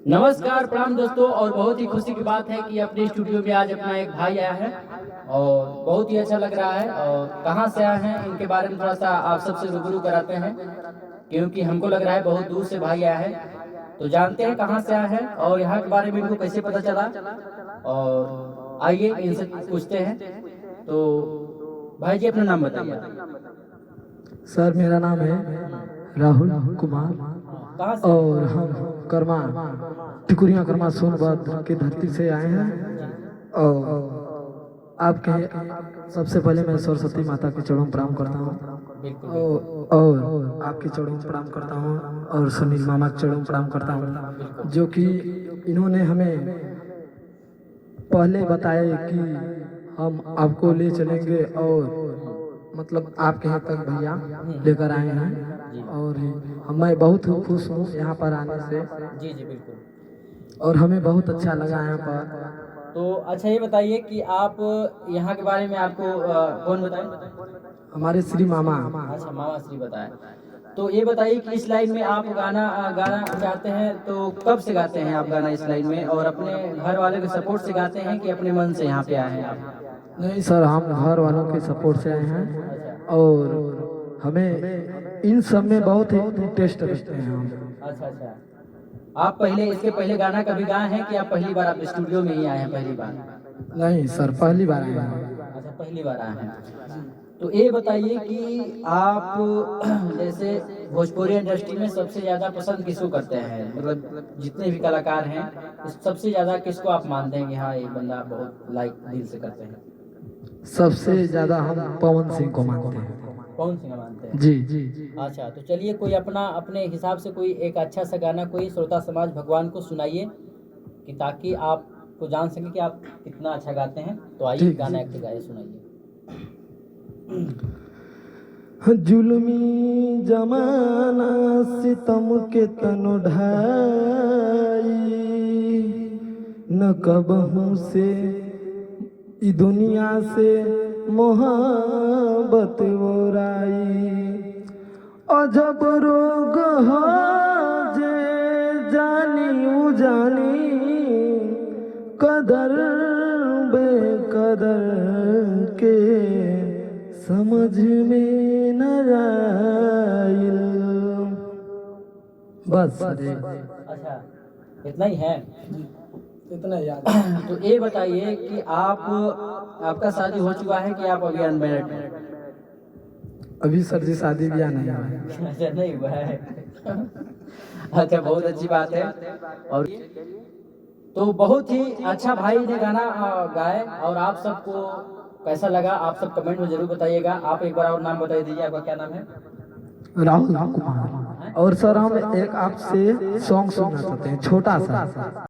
नमस्कार प्रणाम दोस्तों। और बहुत ही खुशी की बात है कि अपने स्टूडियो में आज अपना एक भाई आया है और बहुत ही अच्छा लग रहा है। और कहाँ से आए हैं इनके बारे में थोड़ा सा आप सबसे रूबरू कराते हैं, क्योंकि हमको लग रहा है बहुत दूर से भाई आया है। तो जानते हैं कहाँ से आए हैं और यहाँ के बारे में इनको कैसे पता चला। और आइए इनसे पूछते हैं। तो भाई जी अपना नाम बताइए। सर मेरा नाम है राहुल कुमार कहाँ से? और हम कर्मा टिकुरिया कर्मा सोनभद्र की धरती से आए हैं। और आपके सबसे पहले मैं सरस्वती माता के चरणों में प्रणाम करता हूँ और आपके चरणों में प्रणाम करता हूँ और सुनील मामा के चरणों में प्रणाम करता हूँ, जो कि इन्होंने हमें पहले बताया कि हम आपको ले चलेंगे और मतलब आपके यहाँ तक भैया लेकर आए हैं। और मैं बहुत खुश हूँ यहाँ पर आने से। जी जी बिल्कुल। और हमें बहुत अच्छा लगा यहाँ पर। तो अच्छा ये बताइए कि आप यहाँ के बारे में आपको कौन बताए? हमारे श्री मामा। अच्छा मामा श्री बताए। तो ये बताइए कि इस लाइन में आप गाना गाना चाहते हैं तो कब से गाते हैं आप गाना इस लाइन में, और अपने घर वाले के सपोर्ट से गाते हैं कि अपने मन से यहाँ पे आए हैं आप? नहीं सर, हम घर वालों के सपोर्ट से आए हैं और हमें इन सब में बहुत ही इंटरेस्ट रखते हैं हम। अच्छा अच्छा। आप पहले इसके पहले गाना कभी गाए हैं कि आप पहली बार आप स्टूडियो में ही आए हैं पहली बार? नहीं सर, पहली बार आए हैं। अच्छा पहली बार आए हैं। तो ये बताइए कि आप जैसे भोजपुरी इंडस्ट्री में सबसे ज्यादा पसंद किसको करते हैं, मतलब जितने भी कलाकार हैं सबसे ज्यादा किसको आप मानते हैं कि हाँ ये बंदा बहुत लाइक दिल से करते हैं? सबसे ज्यादा हम पवन सिंह को मानते हैं। कौन सिंह मानते हैं? जी जी। अच्छा तो चलिए कोई अपना अपने हिसाब से कोई एक अच्छा सा गाना कोई श्रोता समाज भगवान को सुनाइए कि ताकि आपको जान सके कि आप कितना अच्छा गाते हैं। तो आइए गाना एक गाइए, सुनाइए। जुल्मी जमाना सितम के तनु ढाई, न कबहू से ई दुनिया से मोहब्बत ओराई। अजब रोग हो जे जानी उ जानी, कदर बेकदर के समझ में न आइल। बस अच्छा इतना ही है? इतना याद। तो ये बताइए कि आप आपका शादी हो चुका है कि आप अभी अनमैरिड हैं? अभी सर जी शादी ब्याह नहीं हुआ है। अच्छा नहीं हुआ है। अच्छा बहुत अच्छी बात है। और तो बहुत ही अच्छा भाई ने गाना गाए। और आप सबको कैसा लगा आप सब कमेंट में जरूर बताइएगा। आप एक बार और नाम बता दीजिए, आपका क्या नाम है? राहुल कुमार। और सर हम एक आपसे सॉन्ग सुनना चाहते हैं, छोटा सा।